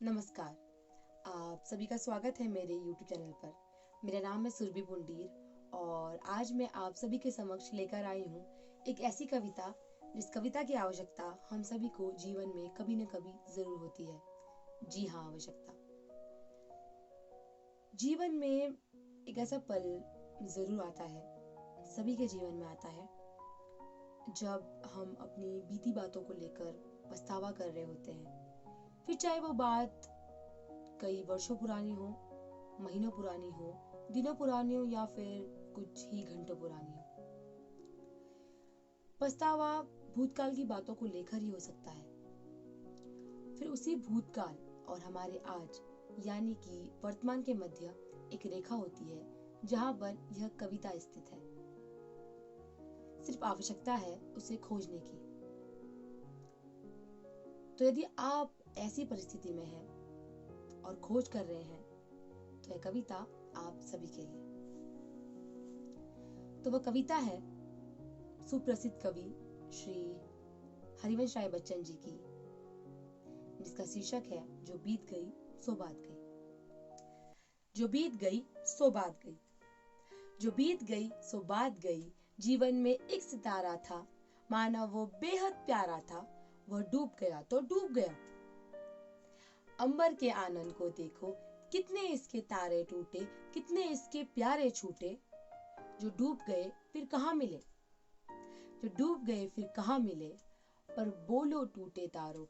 नमस्कार। आप सभी का स्वागत है मेरे YouTube चैनल पर। मेरा नाम है सुरभि पुंडीर और आज मैं आप सभी के समक्ष लेकर आई हूँ एक ऐसी कविता जिस कविता की आवश्यकता हम सभी को जीवन में कभी न कभी जरूर होती है। जी हाँ, आवश्यकता। जीवन में एक ऐसा पल जरूर आता है, सभी के जीवन में आता है, जब हम अपनी बीती बातों को लेकर पछतावा कर रहे होते हैं। फिर चाहे वो बात कई वर्षों पुरानी हो, महीनों पुरानी हो, दिनों पुरानी हो या फिर कुछ ही घंटों पुरानी हो। पछतावा भूतकाल की बातों को लेकर ही हो सकता है। फिर उसी भूतकाल और हमारे आज यानी कि वर्तमान के मध्य एक रेखा होती है जहां पर यह कविता स्थित है। सिर्फ आवश्यकता है उसे खोजने की। तो यदि आप ऐसी परिस्थिति में हैं और खोज कर रहे हैं तो यह कविता आप सभी के लिए। तो वह कविता है सुप्रसिद्ध कवि श्री हरिवंश राय बच्चन जी की, जिसका शीर्षक है जो बीत गई सो बात गई। जो बीत गई सो बात गई, जो बीत गई सो बात गई। जीवन में एक सितारा था, माना वो बेहद प्यारा था। वह डूब गया तो डूब गया। अंबर के आनंद को देखो, कितने इसके तारे टूटे, कितने इसके प्यारे छूटे। जो डूब गए फिर कहाँ मिले, जो डूब गए फिर कहाँ मिले। पर बोलो टूटे तारों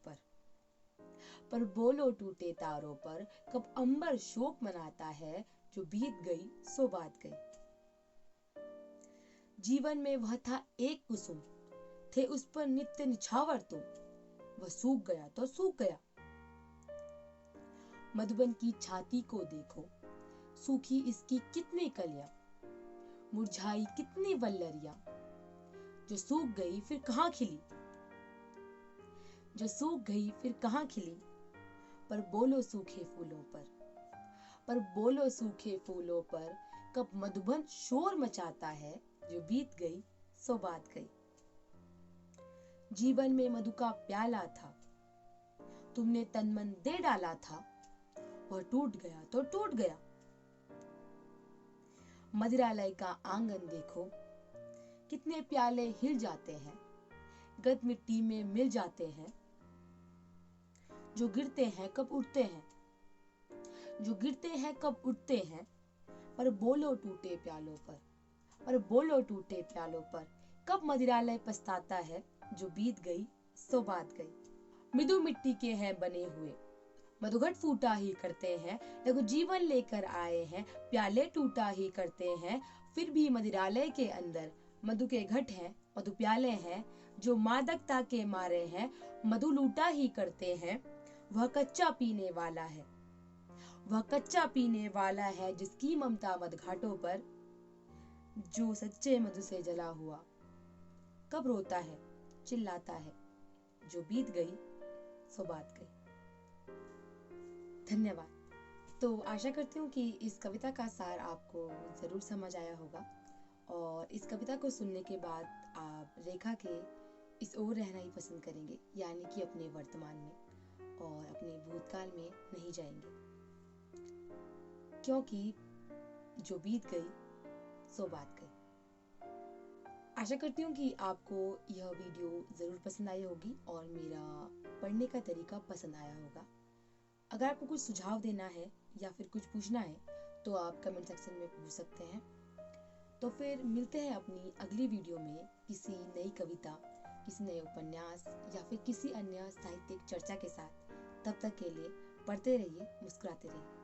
पर बोलो टूटे तारों पर, कब अंबर शोक मनाता है। जो बीत गई सो बात गई। जीवन में वह था एक कुसुम, थे उस पर नित्य निछावर तुम। वह सूख गया तो सूख गया। मधुबन की छाती को देखो, सूखी इसकी कितनी कलियां, मुरझाई कितनी वल्लरियां। जो सूख गई फिर कहाँ खिली, जो सूख गई फिर कहाँ खिली। पर बोलो सूखे फूलों पर बोलो सूखे फूलों पर, कब मधुबन शोर मचाता है। जो बीत गई सो बात गई। जीवन में मधु का प्याला था, तुमने तन मन दे डाला था। वह टूट गया तो टूट गया। मदिरालय का आंगन देखो, कितने प्याले हिल जाते हैं, गद मिट्टी में मिल जाते हैं। जो गिरते हैं कब उठते हैं, जो गिरते हैं कब उठते हैं। पर बोलो टूटे प्यालों पर बोलो टूटे प्यालों पर, कब मदिरालय पछताता है। जो बीत गई सो बात गई। मृदु मिट्टी के हैं बने हुए, मधुघट फूटा ही करते हैं। लघु जीवन लेकर आए हैं, प्याले टूटा ही करते हैं। फिर भी मदिरालय के अंदर मधु के घट हैं, मधु प्याले हैं। जो मादकता के मारे हैं, मधु लूटा ही करते हैं। वह कच्चा पीने वाला है, वह कच्चा पीने वाला है, जिसकी ममता मद घाटों पर। जो सच्चे मधु से जला हुआ कब रोता है, चिल्लाता है। जो बीत गई सो बात गई। धन्यवाद। तो आशा करती हूँ कि इस कविता का सार आपको जरूर समझ आया होगा और इस कविता को सुनने के बाद आप रेखा के इस ओर रहना ही पसंद करेंगे, यानी कि अपने वर्तमान में और अपने भूतकाल में नहीं जाएंगे, क्योंकि जो बीत गई सो बात गई। आशा करती हूँ कि आपको यह वीडियो ज़रूर पसंद आई होगी और मेरा पढ़ने का तरीका पसंद आया होगा। अगर आपको कुछ सुझाव देना है या फिर कुछ पूछना है तो आप कमेंट सेक्शन में पूछ सकते हैं। तो फिर मिलते हैं अपनी अगली वीडियो में किसी नई कविता, किसी नए उपन्यास या फिर किसी अन्य साहित्यिक चर्चा के साथ। तब तक के लिए पढ़ते रहिए, मुस्कुराते रहिए।